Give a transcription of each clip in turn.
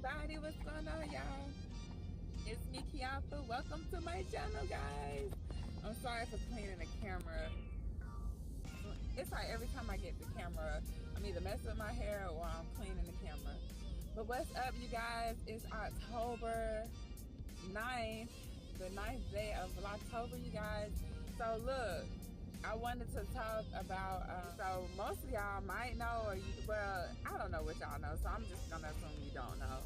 everybody, what's going on, y'all? It's me, Kianfa. Welcome to my channel, guys. I'm sorry for cleaning the camera. It's like every time I get the camera, I'm either messing with my hair or I'm cleaning the camera. But what's up, you guys? It's October 9th, the 9th day of Vlogtober, you guys. So look, I wanted to talk about, so most of y'all might know, well, I don't know what y'all know, so I'm just gonna assume you don't know.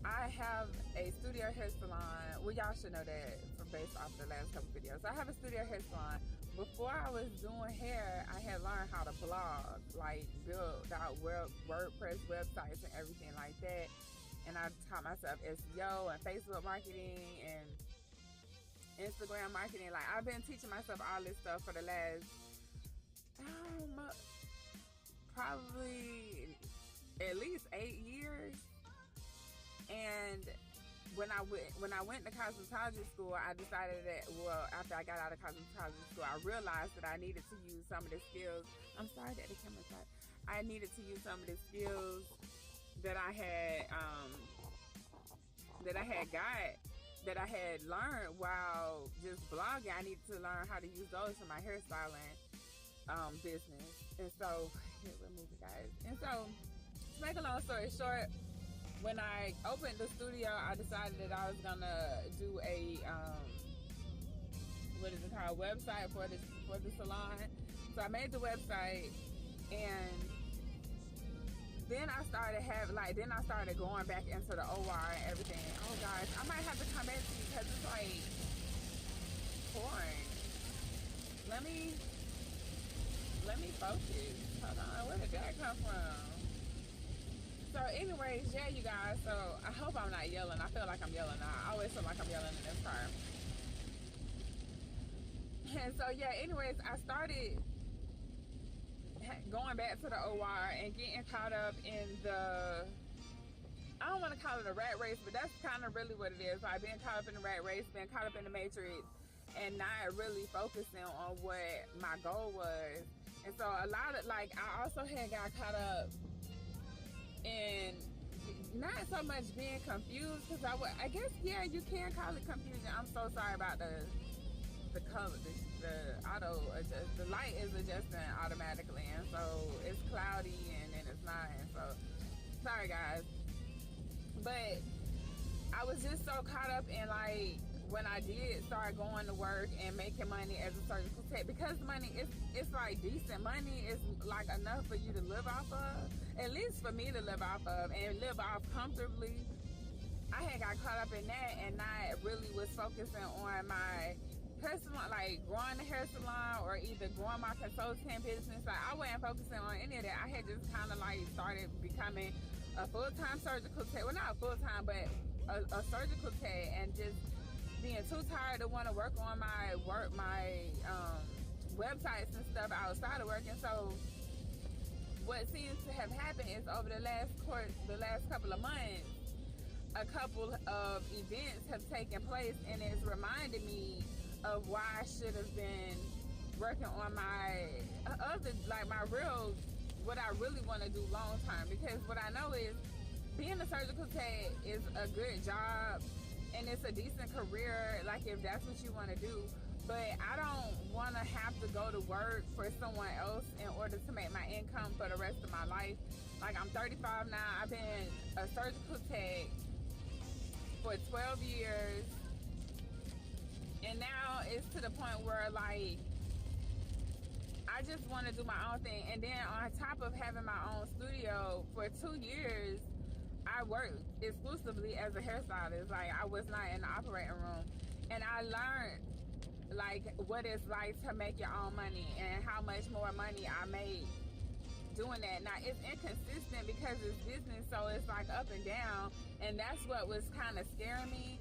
I have a studio hair salon. Well, y'all should know that based off the last couple videos. I have a studio hair salon. Before I was doing hair, I had learned how to blog, like build out WordPress websites and everything like that. And I taught myself SEO and Facebook marketing and Instagram marketing. Like, I've been teaching myself all this stuff for the last probably at least 8 years. And when I went to cosmetology school, I decided that, well, after I got out of cosmetology school, I realized that I needed to use some of the skills. I'm sorry that the camera's hot. I needed to use some of the skills that I had learned while just blogging. I needed to learn how to use those for my hairstyling business. And so, here, we'll move it, guys. And so, to make a long story short, when I opened the studio, I decided that I was gonna do a website for the salon. So I made the website, and then I started going back into the OR and everything. Oh gosh, I might have to come back to you because it's like pouring. Let me focus. Hold on, where did that come from? So anyways, yeah, you guys, so I hope I'm not yelling. I feel like I'm yelling now. I always feel like I'm yelling in this car. And so, yeah, anyways, I started going back to the OR and getting caught up in the, I don't want to call it a rat race, but that's kind of really what it is. Like, being caught up in the rat race, being caught up in the matrix, and not really focusing on what my goal was. And so a lot of, like, I also had got caught up and not so much being confused, because I guess, yeah, you can call it confusion. I'm so sorry about the color, the auto adjust. The light is adjusting automatically, and so it's cloudy and then it's not. And so, sorry guys, but I was just so caught up in, like, when I did start going to work and making money as a surgical tech, because money it's like decent money, is like enough for you to live off of, at least for me to live off of and live off comfortably. I had got caught up in that and not really was focusing on my personal, like growing the hair salon or either growing my consulting business. Like, I wasn't focusing on any of that. I had just kind of like started becoming a full-time surgical tech. Well, not full-time, but a surgical tech, and just being too tired to want to work on my websites and stuff outside of work. And so what seems to have happened is, over the last couple of months, a couple of events have taken place, and it's reminded me of why I should have been working on my what I really want to do long term. Because what I know is, being a surgical tech is a good job and it's a decent career, like, if that's what you want to do. But I don't want to have to go to work for someone else in order to make my income for the rest of my life. Like, I'm 35 now. I've been a surgical tech for 12 years. And now it's to the point where, like, I just want to do my own thing. And then on top of having my own studio for 2 years, I worked exclusively as a hairstylist. Like, I was not in the operating room. And I learned, like, what it's like to make your own money and how much more money I made doing that. Now, it's inconsistent because it's business, so it's like up and down. And that's what was kind of scaring me.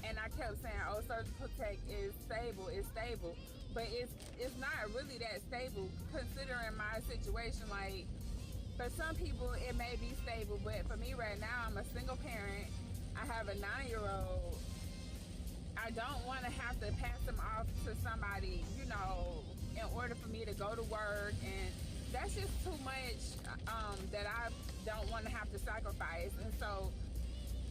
And I kept saying, oh, surgical tech is stable, it's stable. But it's not really that stable, considering my situation. Like, for some people it may be stable, but for me right now, I'm a single parent. I have a 9-year-old. I don't want to have to pass them off to somebody, you know, in order for me to go to work. And that's just too much that I don't want to have to sacrifice. And so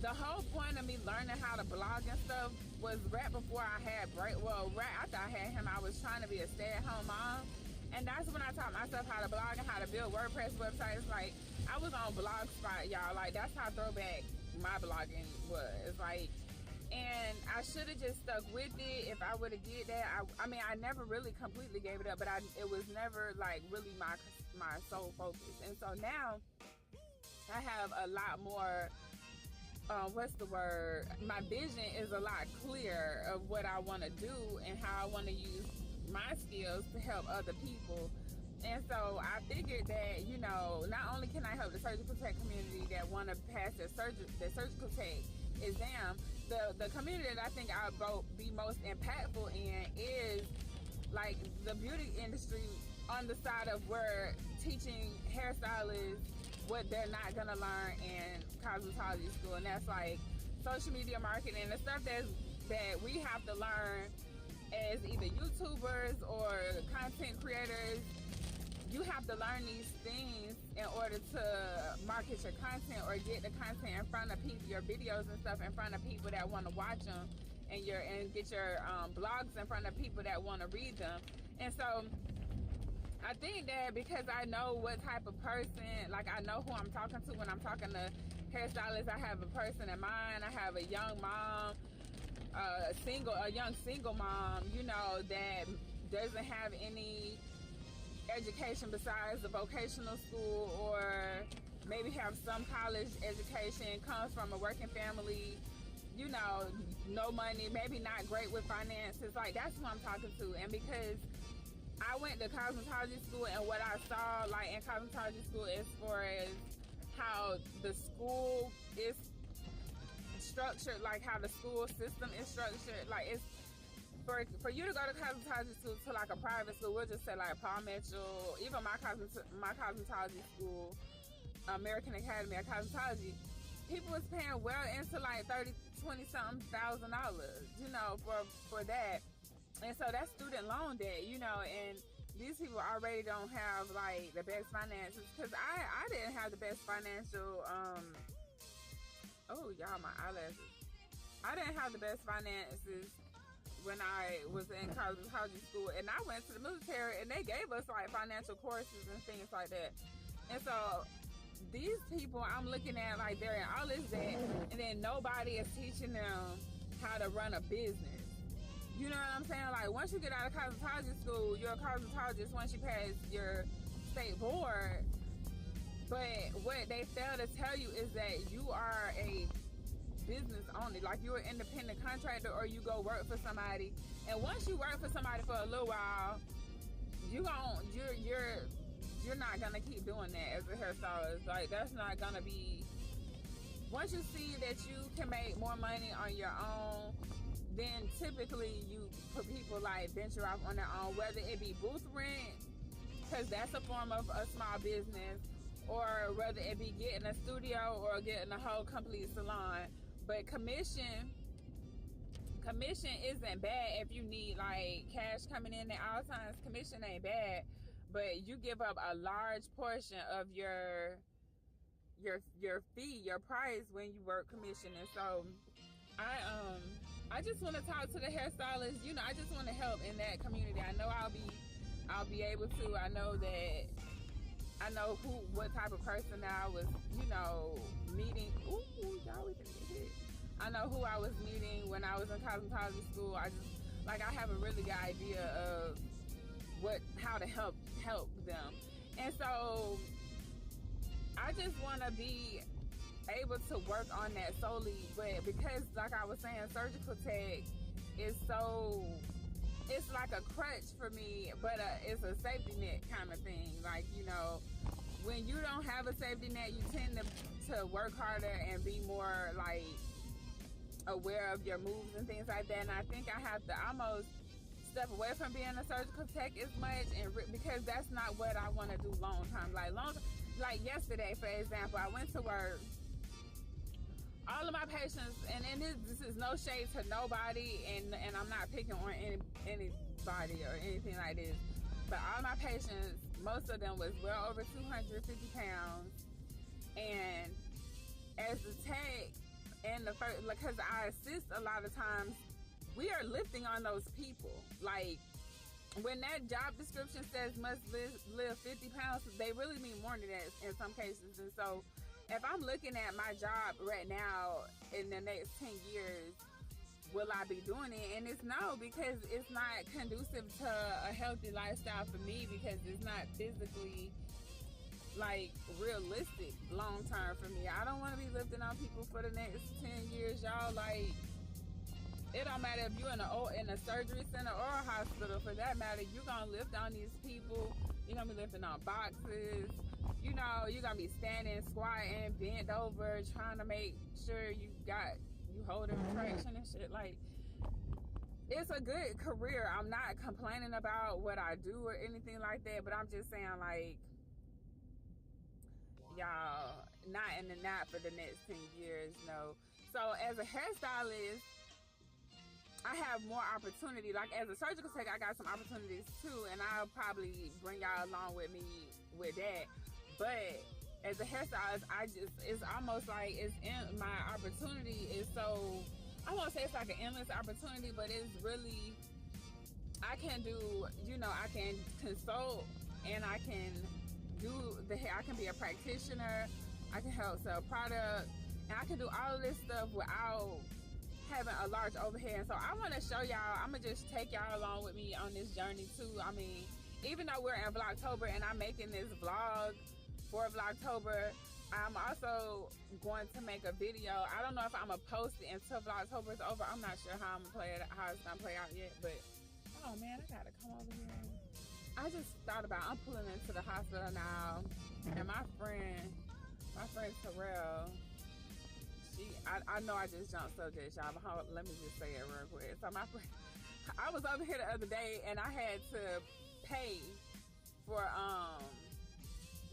the whole point of me learning how to blog and stuff was right before I had right after I had him. I was trying to be a stay-at-home mom, and that's when I taught myself how to blog and how to build WordPress websites. Like, I was on Blogspot, y'all. Like, that's how throwback my blogging was. Like, and I should have just stuck with it if I would have did that. I mean, I never really completely gave it up, but it was never like really my sole focus. And so now I have a lot more, what's the word? My vision is a lot clearer of what I want to do and how I want to use my skills to help other people. And so I figured that, you know, not only can I help the surgical tech community that want to pass their surgical tech exam, the community that I think I'll be most impactful in is like the beauty industry, on the side of where teaching hairstylists what they're not gonna learn in cosmetology school, and that's like social media marketing and the stuff that we have to learn as either YouTubers or content creators. You have to learn these things in order to market your content or get the content in front of people, your videos and stuff in front of people that want to watch them, and get your blogs in front of people that want to read them. And so I think that because I know what type of person, like I know who I'm talking to when I'm talking to hairstylists. I have a person in mind. I have a young mom, a young single mom, you know, that doesn't have any education besides the vocational school, or maybe have some college education, comes from a working family, you know, no money, maybe not great with finances. Like, that's who I'm talking to. And because I went to cosmetology school, and what I saw like in cosmetology school as far as how the school is structured, like how the school system is structured, like it's for you to go to cosmetology school, to like a private school, we'll just say like Paul Mitchell, even my cosmetology school, American Academy of Cosmetology, people was paying well into like $20,000 something, you know, for that. And so that's student loan debt, you know, and these people already don't have like the best finances, because I didn't have the best financial, oh y'all, my eyelashes. I didn't have the best finances when I was in cosmetology school, and I went to the military and they gave us like financial courses and things like that. And so these people I'm looking at, like, they're in all this debt, and then nobody is teaching them how to run a business. You know what I'm saying? Like, once you get out of cosmetology school, you're a cosmetologist once you pass your state board. But what they fail to tell you is that you are a business owner. Like, you're an independent contractor, or you go work for somebody. And once you work for somebody for a little while, you're not gonna keep doing that as a hairstylist. Like, that's not gonna be. Once you see that you can make more money on your own, then typically you put people like venture off on their own, whether it be booth rent, because that's a form of a small business, or whether it be getting a studio or getting a whole complete salon. But commission isn't bad if you need like cash coming in at all times. Commission ain't bad, but you give up a large portion of your fee, your price, when you work commission. And so I just want to talk to the hairstylists. You know, I just want to help in that community. I know I'll be able to. I know what type of person I was, you know, meeting. Ooh, y'all, we can get hit. I know who I was meeting when I was in cosmetology school. I have a really good idea of how to help them. And so I just want to be able to work on that solely, but because, like I was saying, surgical tech is it's like a crutch for me, but it's a safety net kind of thing. Like, you know, when you don't have a safety net, you tend to work harder and be more like aware of your moves and things like that. And I think I have to almost step away from being a surgical tech as much, and because that's not what I want to do long term. Like yesterday, for example, I went to work. All of my patients, and this is no shade to nobody, and I'm not picking on anybody or anything like this, but all my patients, most of them was well over 250 pounds, and as the tech in the first, because I assist a lot of times, we are lifting on those people. Like, when that job description says must live 50 pounds, they really mean more than that in some cases. And so if I'm looking at my job right now in the next 10 years, will I be doing it? And it's no, because it's not conducive to a healthy lifestyle for me, because it's not physically, like, realistic long term for me. I don't want to be lifting on people for the next 10 years, y'all. Like, it don't matter if you're in a surgery center or a hospital, for that matter. You're gonna lift on these people. You're gonna be lifting on boxes. You know, you're gonna be standing, squatting, bent over, trying to make sure you holding traction and shit. Like, it's a good career. I'm not complaining about what I do or anything like that, but I'm just saying, like, y'all, not for the next 10 years, no. So as a hairstylist, I have more opportunity. Like, as a surgical tech, I got some opportunities too, and I'll probably bring y'all along with me with that. But as a hairstylist, it's almost like my opportunity is so, I won't say it's like an endless opportunity, but it's really, I can do, I can consult, and I can do the hair. I can be a practitioner, I can help sell product, and I can do all of this stuff without having a large overhead. And so I want to show y'all, I'm gonna just take y'all along with me on this journey too. I mean, even though we're in Vlogtober and I'm making this vlog for Vlogtober, I'm also going to make a video. I don't know if I'm gonna post it until Vlogtober is over. I'm not sure how I'm gonna play it, how it's gonna play out yet, but oh man, I gotta come over here. I just thought about, I'm pulling into the hospital now, and my friend Terrell, I know I just jumped subjects, y'all, but let me just say it real quick. So my friend, I was over here the other day, and I had to pay for,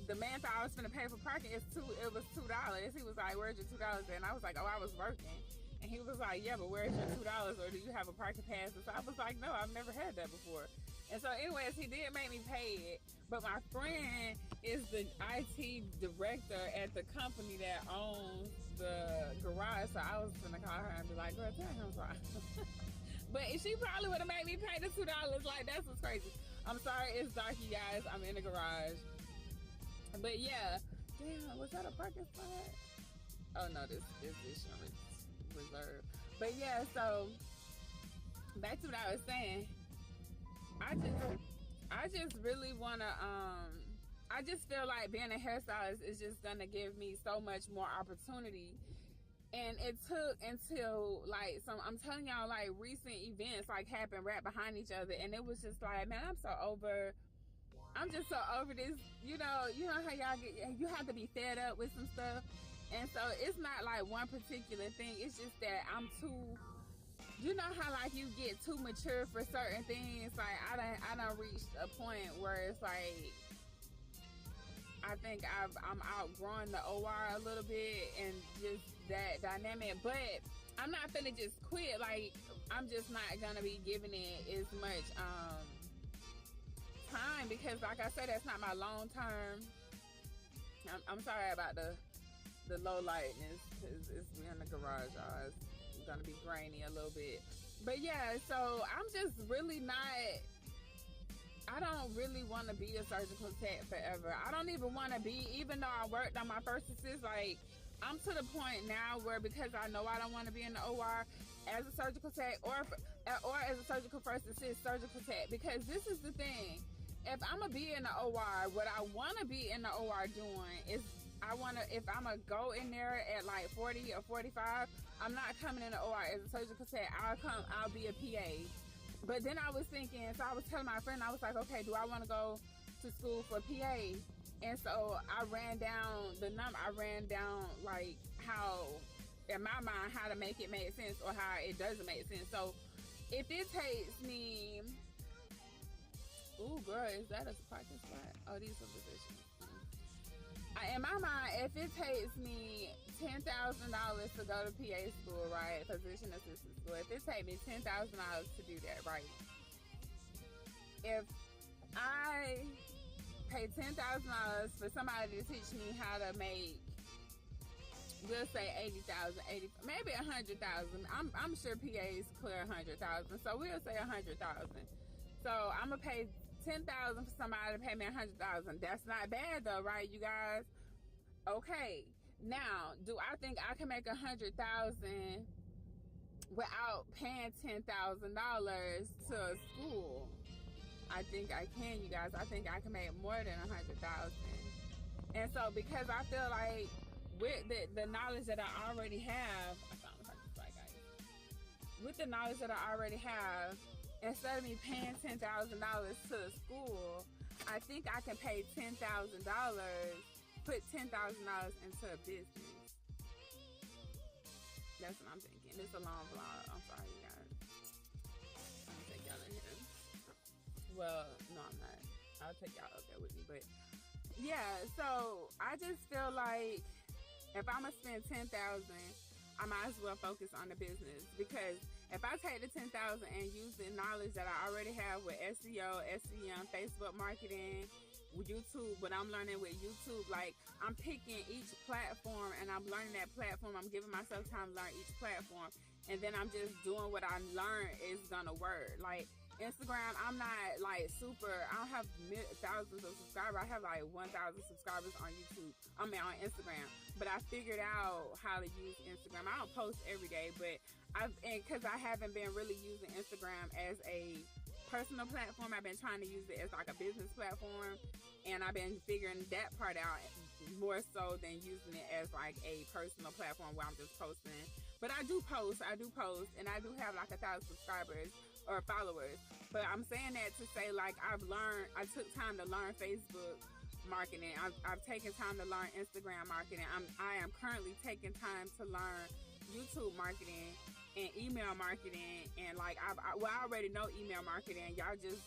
the man thought I was gonna pay for parking. It was $2. He was like, where's your $2? And I was like, oh, I was working. And he was like, yeah, but where's your $2? Or do you have a parking pass? And so I was like, no, I've never had that before. And so anyways, he did make me pay it. But my friend is the IT director at the company that owns the garage. So I was gonna call her and be like, girl, tell him sorry. But she probably would have made me pay the $2. Like, that's what's crazy. I'm sorry, it's dark, you guys. I'm in the garage. But yeah, damn, was that a parking spot? Oh no, this is reserved. But yeah, so back to what I was saying. I just really wanna I just feel like being a hairstylist is just gonna give me so much more opportunity. And it took until, like, I'm telling y'all, like, recent events like happened right behind each other, and it was just like, man, I'm just so over this. You know how y'all get, you have to be fed up with some stuff. And so it's not like one particular thing. It's just that I'm too, you know how like you get too mature for certain things. Like I done reached a point where it's like, I think I'm outgrowing the OR a little bit and just that dynamic. But I'm not finna just quit. Like, I'm just not gonna be giving it as much time, because like I said, that's not my long term. I'm sorry about the low lightness, because we're in the garage, y'all. It's gonna be grainy a little bit. But yeah, so I'm just really not, I don't really want to be a surgical tech forever. I don't even want to be, even though I worked on my first assist, like, I'm to the point now where, because I know I don't want to be in the OR as a surgical tech or as a surgical first assist surgical tech, because this is the thing. If I'm going to be in the OR, what I want to be in the OR doing is, if I'm going to go in there at like 40 or 45, I'm not coming in the OR as a surgical tech. I'll be a PA. But then I was thinking, so I was telling my friend, I was like, okay, do I want to go to school for PA? And so I ran down the number. I ran down like how, in my mind, how to make it make sense or how it doesn't make sense. So if it takes me, ooh, girl, is that a parking spot? Oh, these are positions. In my mind, if it takes me $10,000 to go to PA school, right, physician assistant school, if it takes me $10,000 to do that, right, if I pay $10,000 for somebody to teach me how to make we'll say 80,000, maybe 100,000. I'm sure PAs clear 100,000, so we'll say 100,000. So I'm gonna pay 10,000 for somebody to pay me 100,000. That's not bad though, right, you guys? Okay. Now, do I think I can make 100,000 without paying $10,000 to a school? I think I can, you guys. I think I can make more than 100,000. And so, because I feel like with the knowledge that I already have, I found the perfect spot, guys. With the knowledge that I already have, instead of me paying $10,000 to a school, I think I can pay $10,000, put $10,000 into a business. That's what I'm thinking. It's a long vlog. I'm sorry, you guys. I'm gonna take y'all in here. Well, no, I'm not. I'll take y'all up there with me, but yeah. So I just feel like if I'm gonna spend $10,000, I might as well focus on the business, because if I take the $10,000 and use the knowledge that I already have with SEO, SEM, Facebook marketing, YouTube, what I'm learning with YouTube, like I'm picking each platform and I'm learning that platform. I'm giving myself time to learn each platform, and then I'm just doing what I learned is gonna work. Like Instagram, I'm not like super, I don't have thousands of subscribers. I have like 1,000 subscribers on YouTube, on Instagram, but I figured out how to use Instagram. I don't post every day, but because I haven't been really using Instagram as a personal platform, I've been trying to use it as like a business platform, and I've been figuring that part out more so than using it as like a personal platform where I'm just posting. But I do post, and I do have like 1,000 subscribers or followers. But I'm saying that to say, like, I took time to learn Facebook marketing. I've taken time to learn Instagram marketing. I am currently taking time to learn YouTube marketing and email marketing, and like I already know email marketing. Y'all just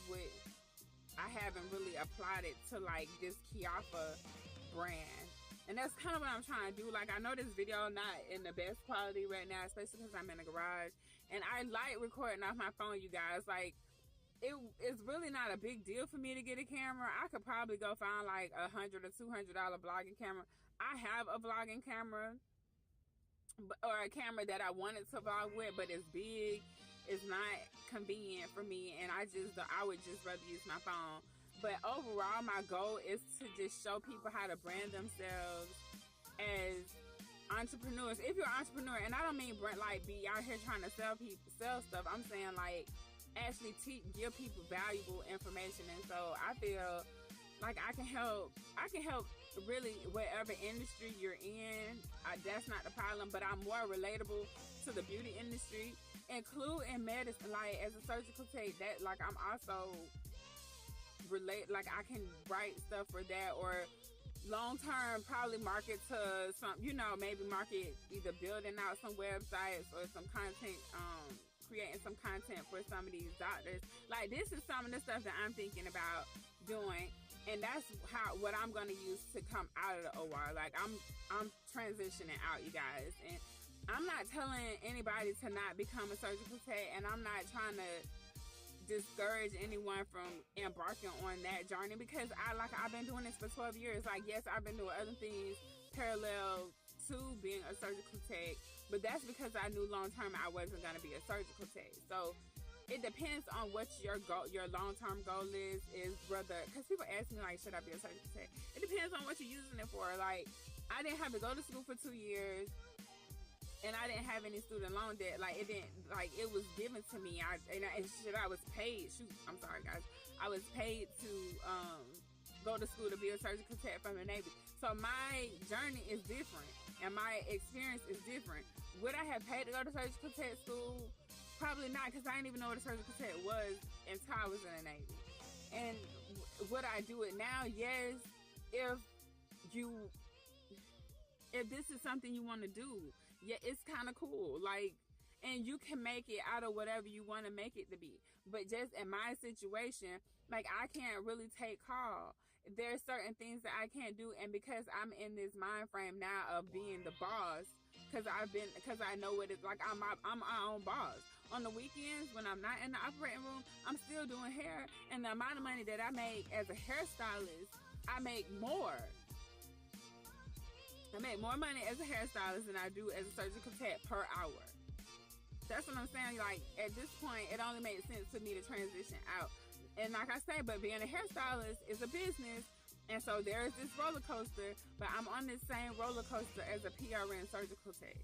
I haven't really applied it to like this Kiafa brand, and that's kind of what I'm trying to do. Like, I know this video not in the best quality right now, especially because I'm in the garage, and I like recording off my phone, you guys. Like, it's really not a big deal for me to get a camera. I could probably go find like $100 or $200 vlogging camera. I have a vlogging camera, or a camera that I wanted to vlog with, but it's big, it's not convenient for me, and I would just rather use my phone. But overall, my goal is to just show people how to brand themselves as entrepreneurs. If you're an entrepreneur, and I don't mean like be out here trying to sell stuff, I'm saying like actually give people valuable information. And so I feel like I can help really whatever industry you're in. That's not the problem, but I'm more relatable to the beauty industry, including medicine. Like, as a surgical tech, that like I'm also like I can write stuff for that, or long term probably market to some, maybe market either building out some websites or some content, creating some content for some of these doctors. Like, this is some of the stuff that I'm thinking about doing, and that's what I'm going to use to come out of the OR. Like, I'm transitioning out, you guys, and I'm not telling anybody to not become a surgical tech, and I'm not trying to discourage anyone from embarking on that journey, because I've been doing this for 12 years. Like, yes, I've been doing other things parallel to being a surgical tech, but that's because I knew long term I wasn't going to be a surgical tech. So it depends on what your long term goal is whether, because people ask me like, should I be a surgical tech? It depends on what you're using it for. Like, I didn't have to go to school for 2 years, and I didn't have any student loan debt. Like, it didn't, like, it was given to me. I was paid. I'm sorry, guys. I was paid to go to school to be a surgical tech from the Navy. So my journey is different, and my experience is different. Would I have paid to go to surgical tech school? Probably not, because I didn't even know what a surgical tech was until I was in the Navy. And would I do it now? Yes. If this is something you want to do, yeah, it's kind of cool. Like, and you can make it out of whatever you want to make it to be. But just in my situation, like, I can't really take call. There's certain things that I can't do, and because I'm in this mind frame now of being the boss, because I know what it's like. I'm my own boss. On the weekends, when I'm not in the operating room, I'm still doing hair, and the amount of money that I make as a hairstylist, I make more I make more money as a hairstylist than I do as a surgical tech per hour. That's what I'm saying. Like, at this point, it only makes sense to me to transition out. And like I say, but being a hairstylist is a business. And so there's this roller coaster, but I'm on this same roller coaster as a PRN surgical tech.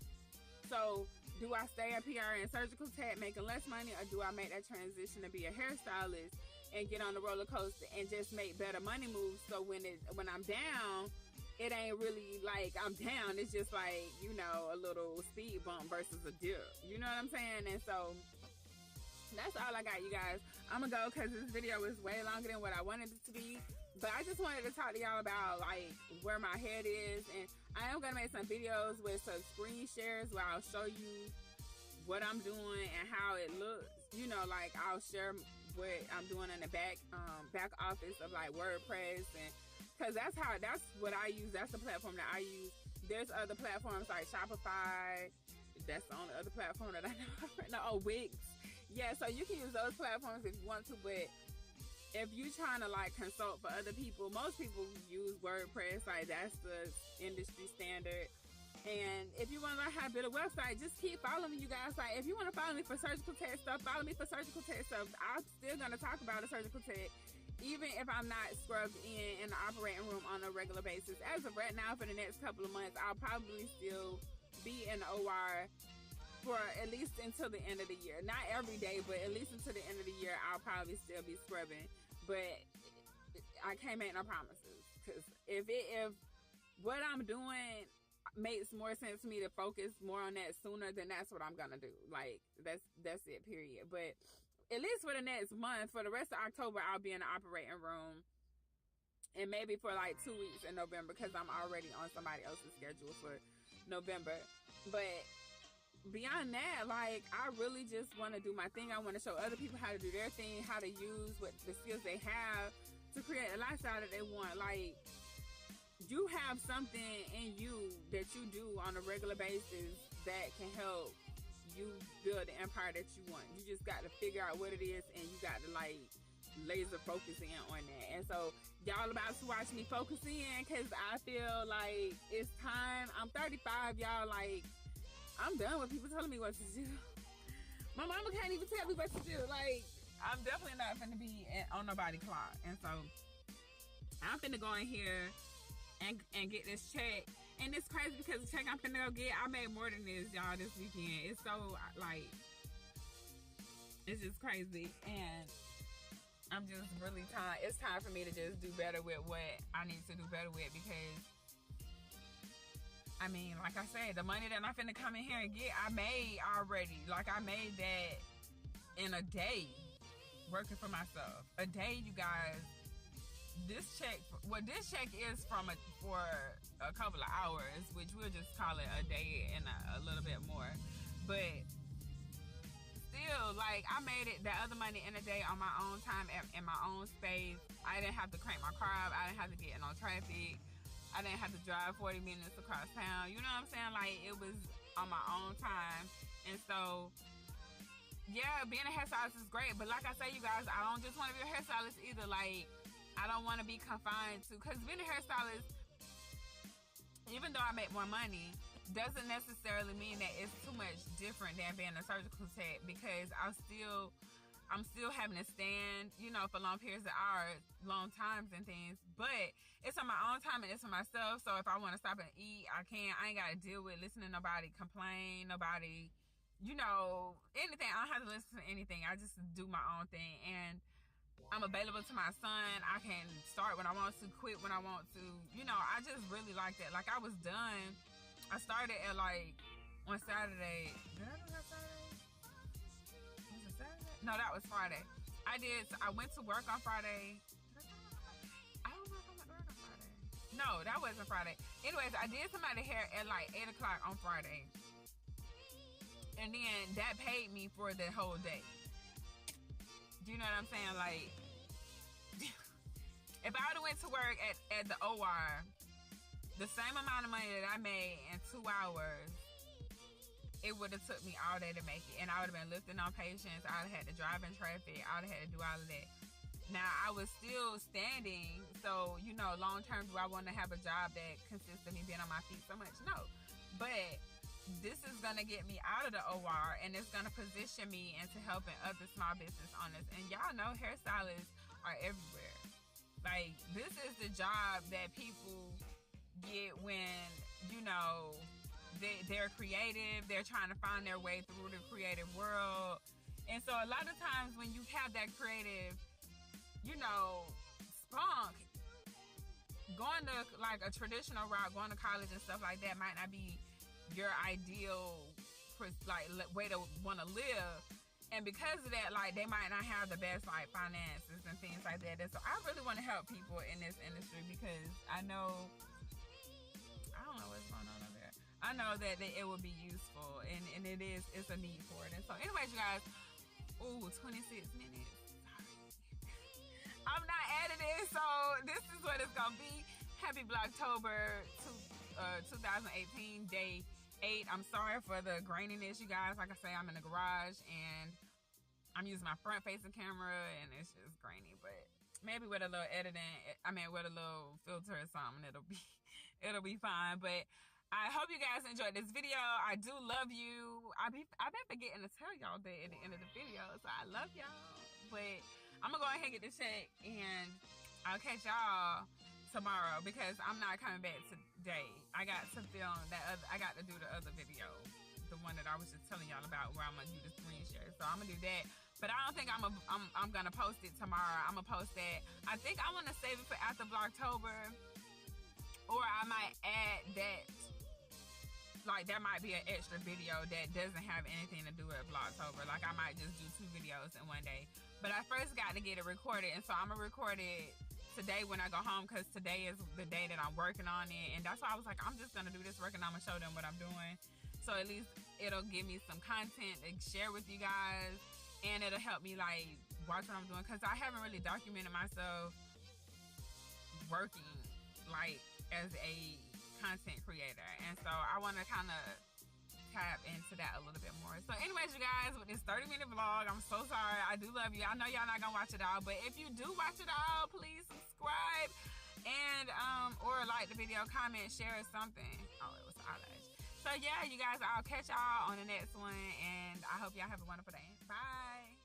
So do I stay a PRN surgical tech making less money, or do I make that transition to be a hairstylist and get on the roller coaster and just make better money moves? So when I'm down, it ain't really like I'm down. It's just like, you know, a little speed bump versus a dip. You know what I'm saying? And so that's all I got, you guys. I'm gonna go because this video is way longer than what I wanted it to be. But I just wanted to talk to y'all about like where my head is, and I am gonna make some videos with some screen shares where I'll show you what I'm doing and how it looks. You know, like I'll share what I'm doing in the back office of like WordPress, and because that's what I use. That's the platform that I use. There's other platforms like Shopify. That's the only other platform that I know right now. Oh, Wix. Yeah, so you can use those platforms if you want to, but if you're trying to like consult for other people, most people use WordPress. Like, that's the industry standard. And if you want to learn how to build a website, just keep following me, you guys. Like, if you want to follow me for surgical tech stuff, follow me for surgical tech stuff. I'm still going to talk about a surgical tech, even if I'm not scrubbed in the operating room on a regular basis. As of right now, for the next couple of months, I'll probably still be in the OR for at least until the end of the year. Not every day, but at least until the end of the year, I'll probably still be scrubbing. But I can't make no promises, because if what I'm doing makes more sense to me to focus more on that sooner, then that's what I'm gonna do. Like, that's it, period. But at least for the next month, for the rest of October, I'll be in the operating room, and maybe for like 2 weeks in November, because I'm already on somebody else's schedule for November. But beyond that, like, I really just want to do my thing. I want to show other people how to do their thing, how to use what the skills they have to create a lifestyle that they want. Like, you have something in you that you do on a regular basis that can help you build the empire that you want. You just got to figure out what it is, and you got to like laser focus in on that. And so y'all about to watch me focus in, because I feel like it's time. I'm 35, y'all. Like, I'm done with people telling me what to do. My mama can't even tell me what to do. Like, I'm definitely not finna be on nobody's clock. And so I'm finna go in here and get this check. And it's crazy because the check I'm finna go get, I made more than this, y'all, this weekend. It's so, like, it's just crazy. And I'm just really it's time for me to just do better with what I need to do better with, because I mean, like I said, the money that I'm finna come in here and get, I made already. Like, I made that in a day, working for myself. A day, you guys. This check is for a couple of hours, which we'll just call it a day and a little bit more. But still, like, I made it, that other money in a day on my own time, in my own space. I didn't have to crank my car up. I didn't have to get in no traffic. I didn't have to drive 40 minutes across town. You know what I'm saying? Like, it was on my own time. And so, yeah, being a hairstylist is great. But like I say, you guys, I don't just want to be a hairstylist either. Like, I don't want to be confined to, because being a hairstylist, even though I make more money, doesn't necessarily mean that it's too much different than being a surgical tech, because I'm still having to stand, you know, for long periods of hours, long times and things. But it's on my own time and it's for myself. So if I want to stop and eat, I can. I ain't got to deal with listening to nobody complain, nobody, you know, anything. I don't have to listen to anything. I just do my own thing. And I'm available to my son. I can start when I want to, quit when I want to. You know, I just really like that. Like, I was done. I started at, like, on Saturday. Did I do that Saturday? Was it Saturday? No, that was Friday. I went to work on Friday. I don't know if I went to work on Friday. No, that wasn't Friday. Anyways, I did somebody's hair at, like, 8 o'clock on Friday. And then that paid me for the whole day. Do you know what I'm saying? Like, if I would have went to work at the OR, the same amount of money that I made in 2 hours, it would have took me all day to make it. And I would have been lifting on patients. I would have had to drive in traffic. I would have had to do all of that. Now, I was still standing, so, you know, long term, do I want to have a job that consists of me being on my feet so much? No. But this is going to get me out of the OR, and it's going to position me into helping other small business owners. And y'all know hairstylists are everywhere. Like, this is the job that people get when, you know, they're creative, they're trying to find their way through the creative world. And so a lot of times when you have that creative, you know, spunk, going to like a traditional route, going to college and stuff like that might not be your ideal like way to want to live. And because of that, like, they might not have the best like finances and things like that. And so I really want to help people in this industry, because I don't know what's going on over there. I know that it will be useful, and it's a need for it. And so anyways, you guys, 26 minutes. I'm not editing, so this is what it's gonna be. Happy Vlogtober 2018, day 8. I'm sorry for the graininess, you guys. Like I say, I'm in the garage and I'm using my front facing camera and it's just grainy, but maybe with a little editing, with a little filter or something, it'll be fine. But I hope you guys enjoyed this video. I do love you. I've been forgetting to tell y'all that at the end of the video, so I love y'all. But I'm gonna go ahead and get this check, and I'll catch y'all tomorrow, because I'm not coming back today. I got to film I got to do the other video, the one that I was just telling y'all about, where I'm gonna do the screen share. So I'm gonna do that, but I don't think I'm gonna post it tomorrow. I'm gonna post that. I think I want to save it for after Vlogtober, or I might add that. Like, there might be an extra video that doesn't have anything to do with Vlogtober. Like, I might just do 2 videos in one day. But I first got to get it recorded, and so I'm gonna record it today when I go home, because today is the day that I'm working on it. And that's why I was like, I'm just gonna do this work and I'm gonna show them what I'm doing. So at least it'll give me some content to share with you guys, and it'll help me like watch what I'm doing, because I haven't really documented myself working like as a content creator, and so I want to kind of tap into that a little bit more. So anyways, you guys, with this 30-minute vlog, I'm so sorry. I do love you. I know y'all not gonna watch it all, but if you do watch it all, please subscribe and or like the video, comment, share, or something. Oh, it was eyelash. So yeah, you guys, I'll catch y'all on the next one, and I hope y'all have a wonderful day. Bye.